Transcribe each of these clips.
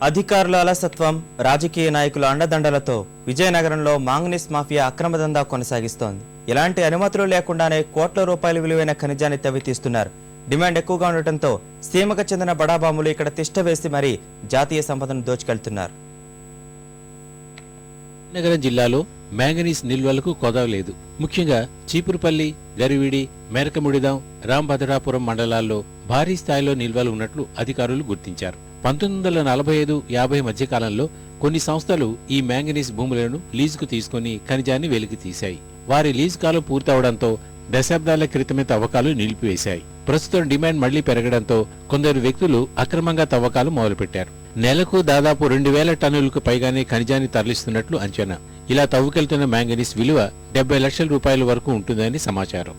అధికారుల అలసత్వం, రాజకీయ నాయకుల అండదండలతో విజయనగరంలో మాంగనీస్ మాఫియా అక్రమ దందా కొనసాగిస్తోంది. ఎలాంటి అనుమతులు లేకుండానే కోట్ల రూపాయల విలువైన ఖనిజాన్ని తవ్వితీస్తున్నారు. డిమాండ్ ఎక్కువగా ఉండటంతో సీమకు చెందిన బడాబాములు ఇక్కడ తిష్ట వేసి మరీ జాతీయ సంపదను దోచుకెళ్తున్నారు. నగరం జిల్లాలో మ్యాంగనీస్ నిల్వలకు కొదవలేదు. ముఖ్యంగా చీపురుపల్లి, గరివిడి, మేరకముడిదాం, రాంభద్రాపురం మండలాల్లో భారీ స్థాయిలో నిల్వలు ఉన్నట్లు అధికారులు గుర్తించారు. 1945-50 మధ్య కాలంలో కొన్ని సంస్థలు ఈ మ్యాంగనీస్ భూములను లీజుకు తీసుకుని ఖనిజాన్ని వెలికి తీశాయి. వారి లీజు కాలం పూర్తవడంతో దశాబ్దాల క్రితమే తవ్వకాలు నిలిపివేశాయి. ప్రస్తుతం డిమాండ్ మళ్లీ పెరగడంతో కొందరు వ్యక్తులు అక్రమంగా తవ్వకాలు మొదలుపెట్టారు. నెలకు దాదాపు 2000 టన్నులకు పైగానే ఖనిజాన్ని తరలిస్తున్నట్లు అంచనా. ఇలా తవ్వుకెళ్తున్న మ్యాంగనీస్ విలువ 70 లక్షల రూపాయల వరకు ఉంటుందని సమాచారం.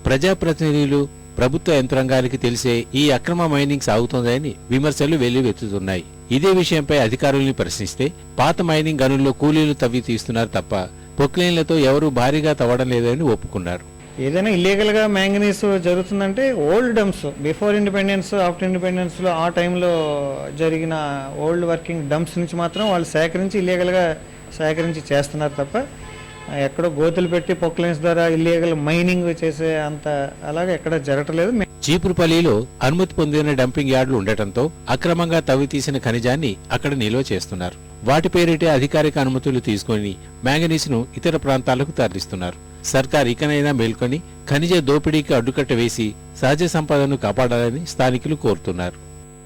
ప్రజాప్రతినిధులు, ప్రభుత్వ యంత్రాంగానికి తెలిసే ఈ అక్రమ మైనింగ్ సాగుతోందని విమర్శలు వెల్లువెత్తుతున్నాయి. ఇదే విషయంపై అధికారుల్ని ప్రశ్నిస్తే పాత మైనింగ్ గనుల్లో కూలీలు తవ్వి తీస్తున్నారు తప్ప పొక్లైన్లతో ఎవరూ భారీగా తవ్వడం లేదని ఒప్పుకున్నారు. ఏదైనా ఇల్లీగల్ గా మ్యాంగనీస్ జరుగుతుందంటే old dumps, before independence, after independence లో ఆ టైంలో జరిగిన ఓల్డ్ వర్కింగ్ డంప్స్ నుంచి మాత్రం వాళ్ళు సేకరించి ఇల్లీగల్ గా సేకరించి చేస్తున్నారు తప్ప ఎక్కడో గోతులు పెట్టి పొక్లైన్స్ ద్వారా ఇల్లీగల్ మైనింగ్ చేసే అంత అలాగే ఎక్కడ జరగట్లేదు. చీపురుపల్లిలో అనుమతి పొందిన డంపింగ్ యార్డులు ఉండటంతో అక్రమంగా తవ్వి తీసిన ఖనిజాన్ని అక్కడ నిల్వ చేస్తున్నారు. వాటి పేరిటే అధికారిక అనుమతులు తీసుకుని మ్యాంగనీస్ ను ఇతర ప్రాంతాలకు తరలిస్తున్నారు. సర్కార్ ఇకనైనా మేల్కొని ఖనిజ దోపిడీకి అడ్డుకట్ట వేసి సహజ సంపదను కాపాడాలని స్థానికులు కోరుతున్నారు.